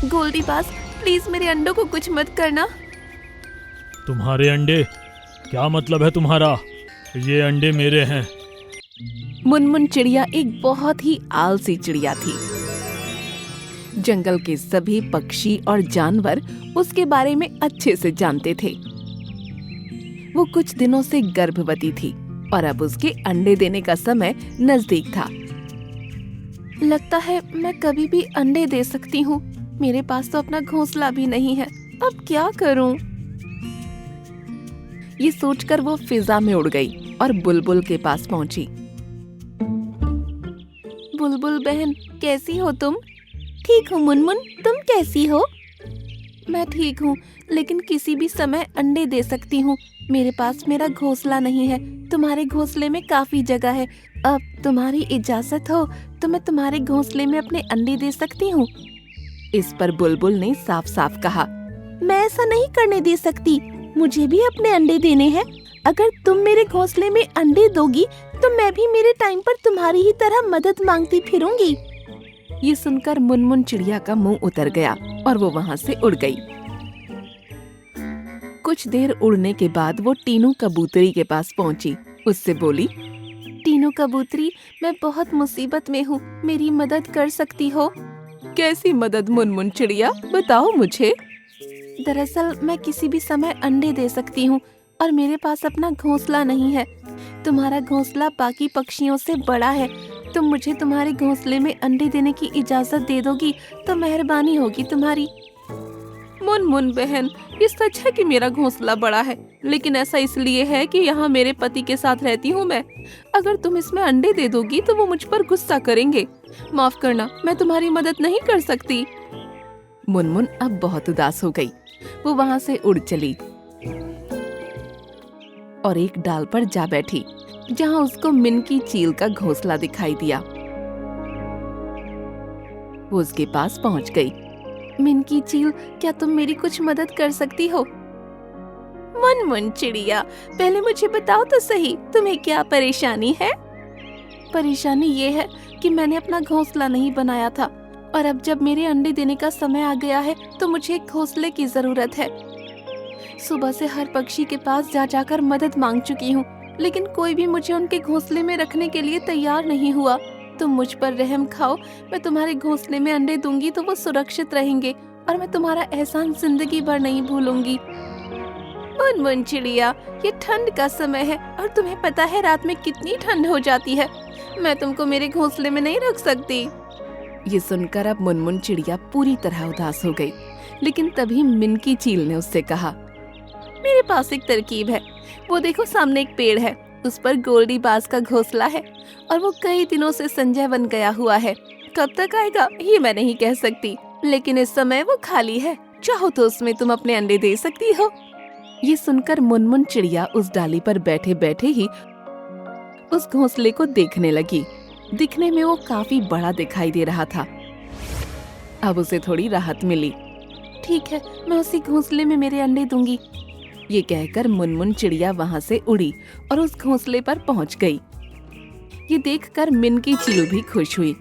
गोल्डी बास, प्लीज मेरे अंडों को कुछ मत करना। तुम्हारे अंडे? क्या मतलब है तुम्हारा? ये अंडे मेरे हैं। मुनमुन चिड़िया एक बहुत ही आलसी चिड़िया थी। जंगल के सभी पक्षी और जानवर उसके बारे में अच्छे से जानते थे। वो कुछ दिनों से गर्भवती थी और अब उसके अंडे देने का समय नजदीक था। लगता है मैं कभी भी अंडे दे सकती हूँ। मेरे पास तो अपना घोंसला भी नहीं है, अब क्या करूँ? ये सोचकर वो फिजा में उड़ गई और बुलबुल के पास पहुंची। बुलबुल बहन, कैसी हो तुम? ठीक हूँ मुनमुन, तुम कैसी हो? मैं ठीक हूँ, लेकिन किसी भी समय अंडे दे सकती हूँ। मेरे पास मेरा घोंसला नहीं है। तुम्हारे घोंसले में काफी जगह है। अब तुम्हारी इजाजत हो तो मैं तुम्हारे घोंसले में अपने अंडे दे सकती हूँ। इस पर बुलबुल ने साफ साफ कहा, मैं ऐसा नहीं करने दे सकती। मुझे भी अपने अंडे देने हैं। अगर तुम मेरे घोंसले में अंडे दोगी तो मैं भी मेरे टाइम पर तुम्हारी ही तरह मदद मांगती फिरूंगी। ये सुनकर मुनमुन चिड़िया का मुंह उतर गया और वो वहाँ से उड़ गई। कुछ देर उड़ने के बाद वो टीनू कबूतरी के पास पहुंची। उससे बोली, टीनू कबूतरी, मैं बहुत मुसीबत में हूँ, मेरी मदद कर सकती हो? कैसी मदद मुनमुन चिड़िया, बताओ मुझे। दरअसल मैं किसी भी समय अंडे दे सकती हूँ और मेरे पास अपना घोंसला नहीं है। तुम्हारा घोंसला बाकी पक्षियों से बड़ा है। तुम मुझे तुम्हारे घोंसले में अंडे देने की इजाजत दे दोगी तो मेहरबानी होगी तुम्हारी। मुनमुन बहन, ये सच है कि मेरा घोंसला बड़ा है, लेकिन ऐसा इसलिए है कि यहाँ मेरे पति के साथ रहती हूँ मैं। अगर तुम इसमें अंडे दे दोगी तो वो मुझ पर गुस्सा करेंगे। माफ करना, मैं तुम्हारी मदद नहीं कर सकती। मुनमुन अब बहुत उदास हो गई। वो वहाँ से उड़ चली और एक डाल पर जा बैठी, जहाँ उसको मिनकी चील का घोंसला दिखाई दिया। वो उसके पास पहुँच गई। मिनकी चील, क्या तुम मेरी कुछ मदद कर सकती हो? मुनमुन चिड़िया, पहले मुझे बताओ तो सही, तुम्हें क्या परेशानी है? परेशानी ये है कि मैंने अपना घोंसला नहीं बनाया था और अब जब मेरे अंडे देने का समय आ गया है तो मुझे एक घोंसले की जरूरत है। सुबह से हर पक्षी के पास जा जाकर मदद मांग चुकी हूँ, लेकिन कोई भी मुझे उनके घोंसले में रखने के लिए तैयार नहीं हुआ। तुम मुझ पर रहम खाओ, मैं तुम्हारे घोंसले में अंडे दूंगी तो वो सुरक्षित रहेंगे और मैं तुम्हारा एहसान जिंदगी भर नहीं भूलूंगी। मुनमुन चिड़िया, ये ठंड का समय है और तुम्हें पता है रात में कितनी ठंड हो जाती है। मैं तुमको मेरे घोंसले में नहीं रख सकती। ये सुनकर अब मुनमुन चिड़िया पूरी तरह उदास हो गई, लेकिन तभी मिनकी चील ने उससे कहा, मेरे पास एक तरकीब है। वो देखो, सामने एक पेड़ है, उस पर गोल्डी बाज का घोंसला है और वो कई दिनों से संजय बन गया हुआ है। कब तक आएगा ये मैं नहीं कह सकती, लेकिन इस समय वो खाली है। चाहो तो उसमें तुम अपने अंडे दे सकती हो। ये सुनकर मुनमुन चिड़िया उस डाली पर बैठे बैठे ही उस घोंसले को देखने लगी। दिखने में वो काफी बड़ा दिखाई दे रहा था। अब उसे थोड़ी राहत मिली। ठीक है, मैं उसी घोंसले में मेरे अंडे दूंगी। ये कहकर मुनमुन चिड़िया वहाँ से उड़ी और उस घोंसले पर पहुँच गई। ये देखकर मिनकी चील भी खुश हुई।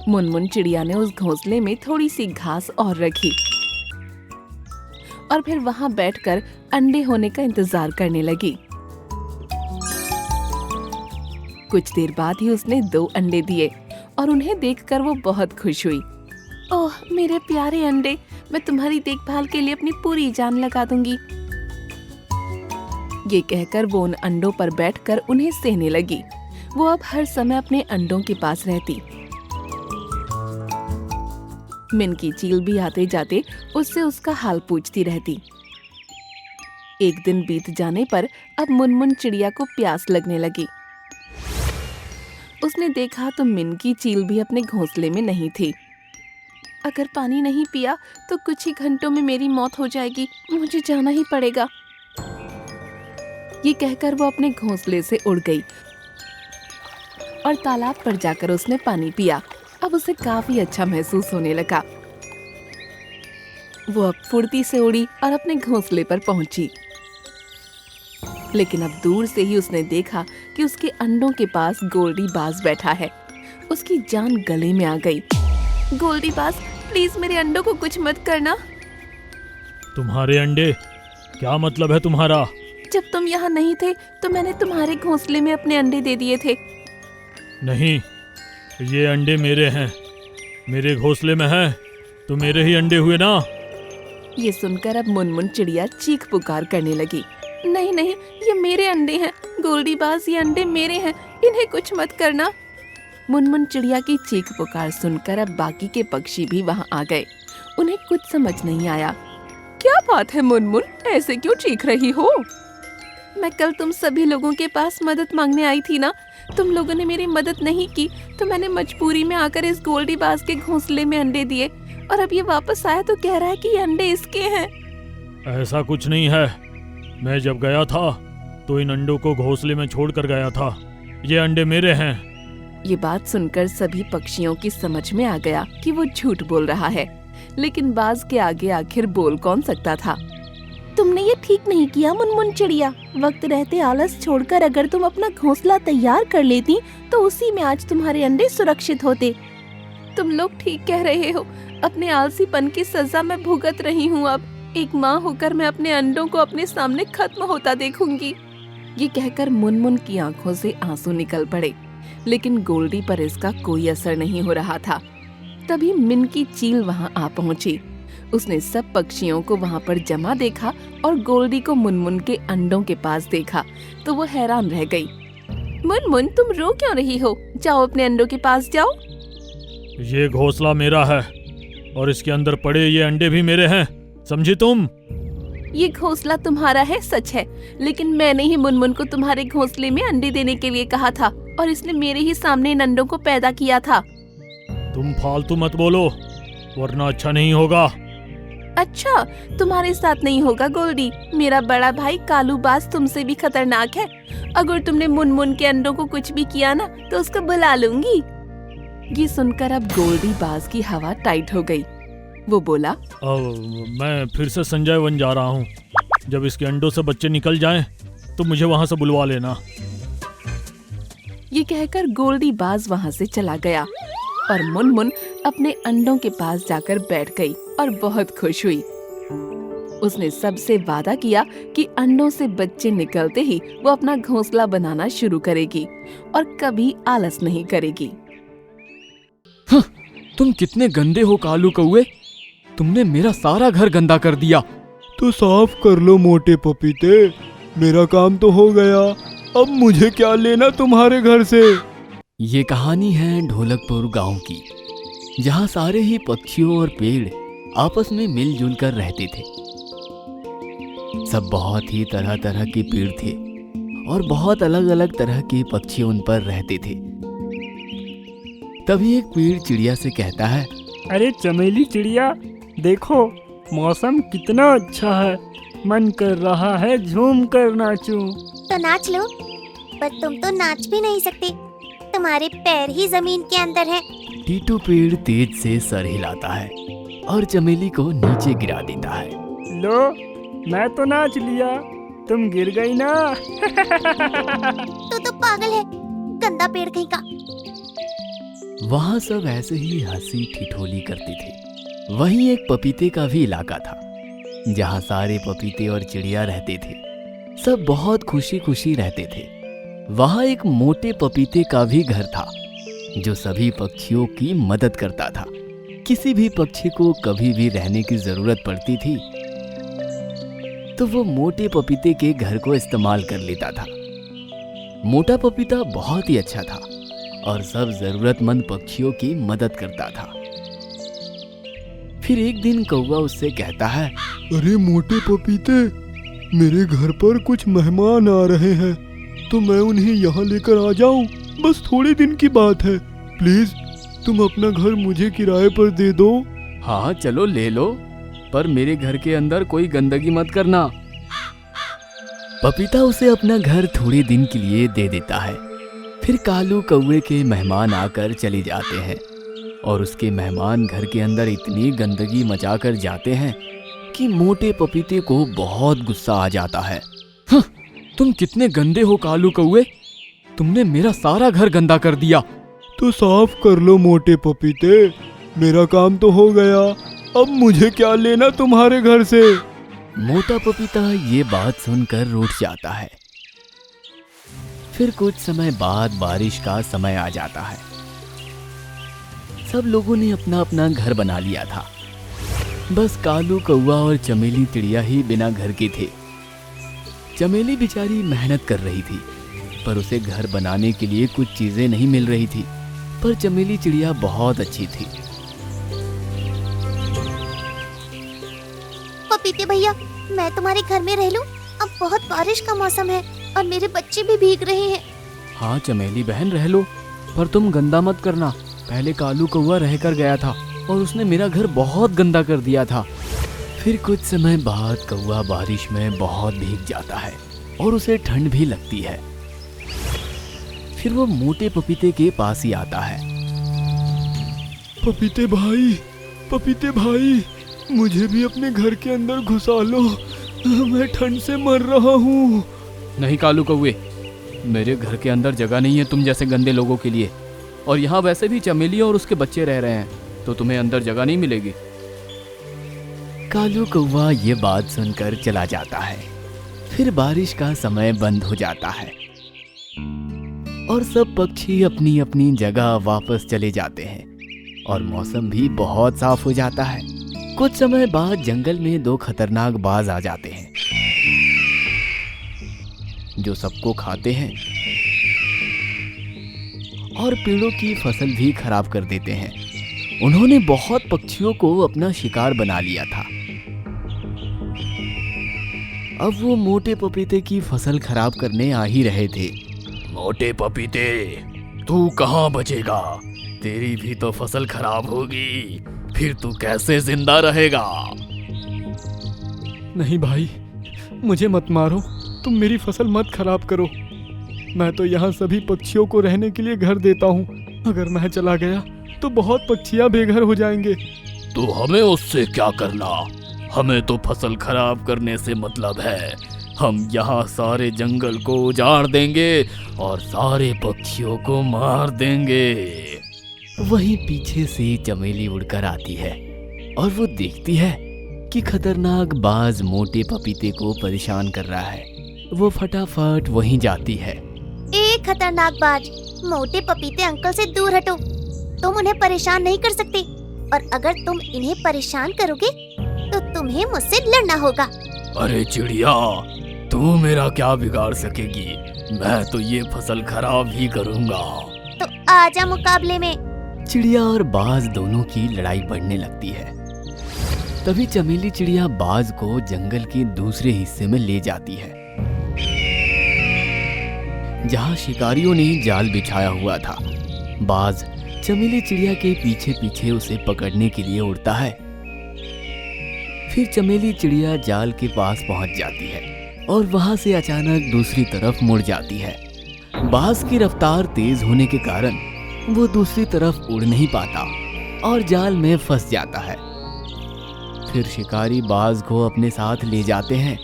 मुनमुन चिड़िया ने उस घोंसले में थोड़ी सी घास और रखी और फिर वहाँ बैठकर अंडे होने का इंतजार करने लगी। कुछ देर बाद ही उसने 2 अंडे दिए और उन्हें देखकर वो बहुत खुश हुई। ओह मेरे प्यारे अंडे, मैं तुम्हारी देखभाल के लिए अपनी पूरी जान लगा दूंगी। ये कहकर वो उन अंडों पर बैठकर उन्हें सहने लगी। वो अब हर समय अपने अंडों के पास रहती। मिनकी चील भी आते जाते उससे उसका हाल पूछती रहती। एक दिन बीत जाने पर अब मुनमुन चिड़िया को प्यास लगने लगी। उसने देखा तो मिनकी चील भी अपने घोंसले में नहीं थी। अगर पानी नहीं पिया तो कुछ ही घंटों में मेरी मौत हो जाएगी, मुझे जाना ही पड़ेगा। ये कहकर वो अपने घोंसले से उड़ गई और तालाब पर जाकर उसने पानी पिया। अब उसे काफी अच्छा महसूस होने लगा। वो अब फुर्ती से उड़ी और अपने घोंसले पर पहुंची। लेकिन अब दूर से ही उसने देखा कि उसके अंडों के पास गोल्डी बाज बैठा है। उसकी जान गले में आ गई। गोल्डी बाज, प्लीज मेरे अंडों को कुछ मत करना। तुम्हारे अंडे? क्या मतलब है तुम्हारा? जब तुम यहाँ नहीं थे तो मैंने तुम्हारे घोंसले में अपने अंडे दे दिए थे। नहीं, ये अंडे मेरे हैं। मेरे घोंसले में हैं तो मेरे ही अंडे हुए ना। ये सुनकर अब मुनमुन चिड़िया चीख पुकार करने लगी। नहीं नहीं, ये मेरे अंडे हैं गोल्डी बाज, ये अंडे मेरे हैं, इन्हें कुछ मत करना। मुनमुन चिड़िया की चीख पुकार सुनकर अब बाकी के पक्षी भी वहाँ आ गए। उन्हें कुछ समझ नहीं आया। क्या बात है मुनमुन, ऐसे क्यों चीख रही हो? मैं कल तुम सभी लोगों के पास मदद मांगने आई थी ना, तुम लोगों ने मेरी मदद नहीं की तो मैंने मजबूरी में आकर इस गोल्डी बाज के घोंसले में अंडे दिए, और अब ये वापस आया तो कह रहा है कि ये अंडे इसके हैं। ऐसा कुछ नहीं है। मैं जब गया था तो इन अंडों को घोंसले में छोड़कर गया था। ये अंडे मेरे हैं। ये बात सुनकर सभी पक्षियों की समझ में आ गया कि वो झूठ बोल रहा है, लेकिन बाज के आगे आखिर बोल कौन सकता था। तुमने ये ठीक नहीं किया मुनमुन चिड़िया। वक्त रहते आलस छोड़कर अगर तुम अपना घोंसला तैयार कर लेती तो उसी में आज तुम्हारे अंडे सुरक्षित होते। तुम लोग ठीक कह रहे हो, अपने आलसीपन की सजा मैं भुगत रही हूँ। अब एक माँ होकर मैं अपने अंडों को अपने सामने खत्म होता देखूंगी। ये कहकर मुनमुन की आंखों से आंसू निकल पड़े, लेकिन गोल्डी पर इसका कोई असर नहीं हो रहा था। तभी मिनकी चील वहाँ आ पहुँची। उसने सब पक्षियों को वहाँ पर जमा देखा और गोल्डी को मुनमुन के अंडों के पास देखा तो वो हैरान रह गई। मुनमुन, तुम रो क्यों रही हो? जाओ अपने अंडों के पास जाओ। ये घोंसला मेरा है और इसके अंदर पड़े ये अंडे भी मेरे हैं, समझी तुम? ये घोंसला तुम्हारा है सच है, लेकिन मैंने ही मुनमुन को तुम्हारे घोंसले में अंडे देने के लिए कहा था और इसने मेरे ही सामने इन अंडों को पैदा किया था। तुम फालतू मत बोलो वरना अच्छा नहीं होगा। अच्छा, तुम्हारे साथ नहीं होगा गोल्डी। मेरा बड़ा भाई कालू बाज तुमसे भी खतरनाक है। अगर तुमने मुनमुन के अंडों को कुछ भी किया ना तो उसको बुला लूंगी। ये सुनकर अब गोल्डी बाज की हवा टाइट हो गई। वो बोला, मैं फिर से संजय वन जा रहा हूँ। जब इसके अंडों से बच्चे निकल जाएं तो मुझे वहाँ से बुलवा लेना। ये कहकर गोल्डी बाज वहाँ से चला गया और मुनमुन अपने अंडों के पास जाकर बैठ गई और बहुत खुश हुई। उसने सबसे वादा किया कि अंडों से बच्चे निकलते ही वो अपना घोंसला बनाना शुरू करेगी और कभी आलस नहीं करेगी। तुम कितने गंदे हो कालू कौवे, तुमने मेरा सारा घर गंदा कर दिया। तो साफ कर लो मोटे पपीते, मेरा काम तो हो गया, अब मुझे क्या लेना तुम्हारे घर से। ये कहानी है ढोलकपुर गांव की, जहां सारे ही पक्षियों और पेड़ आपस में मिलजुल कर रहते थे। सब बहुत ही तरह तरह के पेड़ थे और बहुत अलग अलग तरह के पक्षी उन पर रहते थे। तभी एक पेड़ चिड़िया से कहता है, अरे चमेली चिड़िया, देखो मौसम कितना अच्छा है, मन कर रहा है झूम कर नाचूं। तो नाच लो, पर तुम तो नाच भी नहीं सकते, तुम्हारे पैर ही जमीन के अंदर हैं। टीटू पेड़ तेज से सर हिलाता है और चमेली को नीचे गिरा देता है। लो, मैं तो नाच लिया, तुम गिर गई ना। तो पागल है, गंदा पेड़ कहीं का। वहाँ सब ऐसे ही हंसी ठिठोली करते थे। वहीं एक पपीते का भी इलाका था, जहाँ सारे पपीते और चिड़िया रहते थे। सब बहुत खुशी खुशी रहते थे। वहाँ एक मोटे पपीते का भी घर था, जो सभी पक्षियों की मदद करता था। किसी भी पक्षी को कभी भी रहने की जरूरत पड़ती थी तो वो मोटे पपीते के घर को इस्तेमाल कर लेता था। मोटा पपीता बहुत ही अच्छा था और सब जरूरतमंद पक्षियों की मदद करता था। फिर एक दिन कौवा उससे कहता है, अरे मोटे पपीते, मेरे घर पर कुछ मेहमान आ रहे हैं, तो मैं उन्हें यहाँ लेकर आ जाऊं? बस थोड़े दिन की बात है, प्लीज तुम अपना घर मुझे किराए पर दे दो। हाँ चलो ले लो, पर मेरे घर के अंदर कोई गंदगी मत करना। पपीता उसे अपना घर थोड़े दिन के लिए दे देता है। फिर कालू कौवे के मेहमान आकर चले जाते हैं और उसके मेहमान घर के अंदर इतनी गंदगी मचा कर जाते हैं कि मोटे पपीते को बहुत गुस्सा आ जाता है। तुम कितने गंदे हो कालू कौवे, तुमने मेरा सारा घर गंदा कर दिया। तो साफ कर लो मोटे पपीते, मेरा काम तो हो गया, अब मुझे क्या लेना तुम्हारे घर से। मोटा पपीता ये बात सुनकर रूठ जाता है। फिर कुछ समय बाद बारिश का समय आ जाता है। सब लोगों ने अपना अपना घर बना लिया था। बस कालू कौवा और चमेली चिड़िया ही बिना घर के थे। चमेली बेचारी मेहनत कर रही थी, पर उसे घर बनाने के लिए कुछ चीजें नहीं मिल रही थी। पर चमेली चिड़िया बहुत अच्छी थी। पपीते भैया, मैं तुम्हारे घर में रह लूं? अब बहुत बारिश का मौसम है और मेरे बच्चे भी भीग रहे हैं। हाँ चमेली बहन, रह लो, पर तुम गंदा मत करना। पहले कालू कौवा रह कर गया था और उसने मेरा घर बहुत गंदा कर दिया था। फिर कुछ समय बाद कौवा बारिश में बहुत भीग जाता है और उसे ठंड भी लगती है। फिर वो मोटे पपीते के पास ही आता है। पपीते भाई, मुझे भी अपने घर के अंदर घुसा लो, मैं ठंड से मर रहा हूँ। नहीं कालू कौवे, मेरे घर के अंदर जगह नहीं है तुम जैसे गंदे लोगों के लिए, और यहाँ वैसे भी चमेली और उसके बच्चे रह रहे हैं, तो तुम्हें अंदर जगह नहीं मिलेगी। कालू कौवा ये बात सुनकर चला जाता है। फिर बारिश का समय बंद हो जाता है और सब पक्षी अपनी अपनी जगह वापस चले जाते हैं और मौसम भी बहुत साफ हो जाता है। कुछ समय बाद जंगल में दो खतरनाक बाज आ जाते हैं जो सबको खाते हैं और पेड़ों की फसल भी खराब कर देते हैं। उन्होंने बहुत पक्षियों को अपना शिकार बना लिया था। अब वो मोटे पपीते की फसल खराब करने आ ही रहे थे। मोटे पपीते, तू कहाँ बचेगा? तेरी भी तो फसल खराब होगी, फिर तू कैसे जिंदा रहेगा? नहीं भाई, मुझे मत मारो, तुम मेरी फसल मत खराब करो। मैं तो यहाँ सभी पक्षियों को रहने के लिए घर देता हूँ। अगर मैं चला गया तो बहुत पक्षियाँ बेघर हो जाएंगे। तो हमें उससे क्या करना? हमें तो फसल खराब करने से मतलब है। हम यहाँ सारे जंगल को उजाड़ देंगे और सारे पक्षियों को मार देंगे। वहीं पीछे से चमेली उड़कर आती है और वो देखती है कि खतरनाक बाज मोटे पपीते को परेशान कर रहा है। वो फटाफट वहीं जाती है। ए खतरनाक बाज, मोटे पपीते अंकल से दूर हटो। तुम उन्हें परेशान नहीं कर सकते, और अगर तुम इन्हें परेशान करोगे तो तुम्हें मुझसे लड़ना होगा। अरे चिड़िया, तू मेरा क्या बिगाड़ सकेगी? मैं तो ये फसल खराब ही करूँगा। तो आजा मुकाबले में। चिड़िया और बाज दोनों की लड़ाई बढ़ने लगती है। तभी चमेली चिड़िया बाज को जंगल के दूसरे हिस्से में ले जाती है जहाँ शिकारियों ने जाल बिछाया हुआ था। बाज चमेली चिड़िया के पीछे पीछे उसे पकड़ने के लिए उड़ता है। फिर चमेली चिड़िया जाल के पास पहुंच जाती है और वहां से अचानक दूसरी तरफ मुड़ जाती है। बाज की रफ्तार तेज होने के कारण वो दूसरी तरफ उड़ नहीं पाता और जाल में फंस जाता है। फिर शिकारी बाज को अपने साथ ले जाते हैं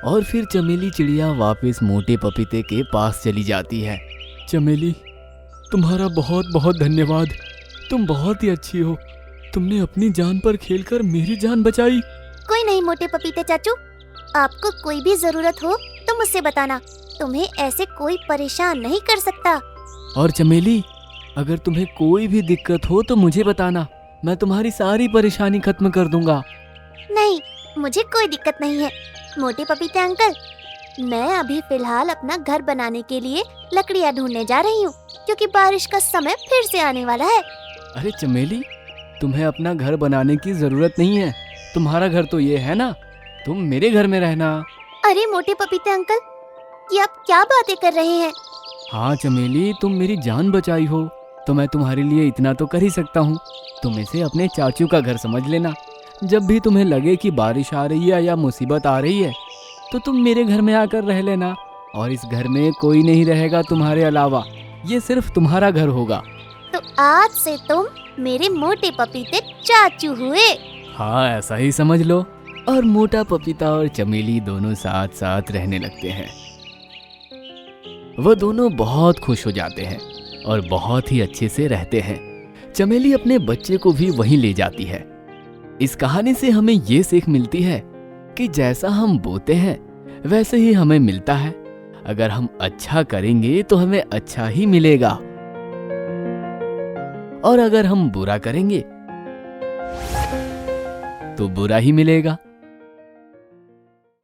और फिर चमेली चिड़िया वापस मोटे पपीते के पास चली जाती है। चमेली, तुम्हारा बहुत बहुत धन्यवाद। तुम बहुत ही अच्छी हो। तुमने अपनी जान पर खेलकर मेरी जान बचाई। कोई नहीं मोटे पपीते चाचू, आपको कोई भी जरूरत हो तो मुझसे बताना। तुम्हें ऐसे कोई परेशान नहीं कर सकता। और चमेली, अगर तुम्हें कोई भी दिक्कत हो तो मुझे बताना, मैं तुम्हारी सारी परेशानी खत्म कर दूंगा। नहीं, मुझे कोई दिक्कत नहीं है मोटे पपीते अंकल। मैं अभी फिलहाल अपना घर बनाने के लिए लकड़ियाँ ढूंढने जा रही हूँ, क्योंकि बारिश का समय फिर से आने वाला है। अरे चमेली, तुम्हें अपना घर बनाने की जरूरत नहीं है। तुम्हारा घर तो ये है ना, तुम मेरे घर में रहना। अरे मोटे पपीते अंकल, ये आप क्या बातें कर रहे हैं? हाँ चमेली, तुम मेरी जान बचाई हो तो मैं तुम्हारे लिए इतना तो कर ही सकता हूँ। तुम इसे अपने चाचू का घर समझ लेना। जब भी तुम्हें लगे कि बारिश आ रही है या मुसीबत आ रही है तो तुम मेरे घर में आकर रह लेना, और इस घर में कोई नहीं रहेगा तुम्हारे अलावा। ये सिर्फ तुम्हारा घर होगा। तो आज से तुम मेरे मोटे पपीते चाचू हुए। हाँ, ऐसा ही समझ लो। और मोटा पपीता और चमेली दोनों साथ साथ रहने लगते हैं। वह दोनों बहुत खुश हो जाते हैं और बहुत ही अच्छे से रहते हैं। चमेली अपने बच्चे को भी वहीं ले जाती है। इस कहानी से हमें ये सीख मिलती है कि जैसा हम बोते हैं वैसे ही हमें मिलता है। अगर हम अच्छा करेंगे तो हमें अच्छा ही मिलेगा, और अगर हम बुरा करेंगे तो बुरा ही मिलेगा।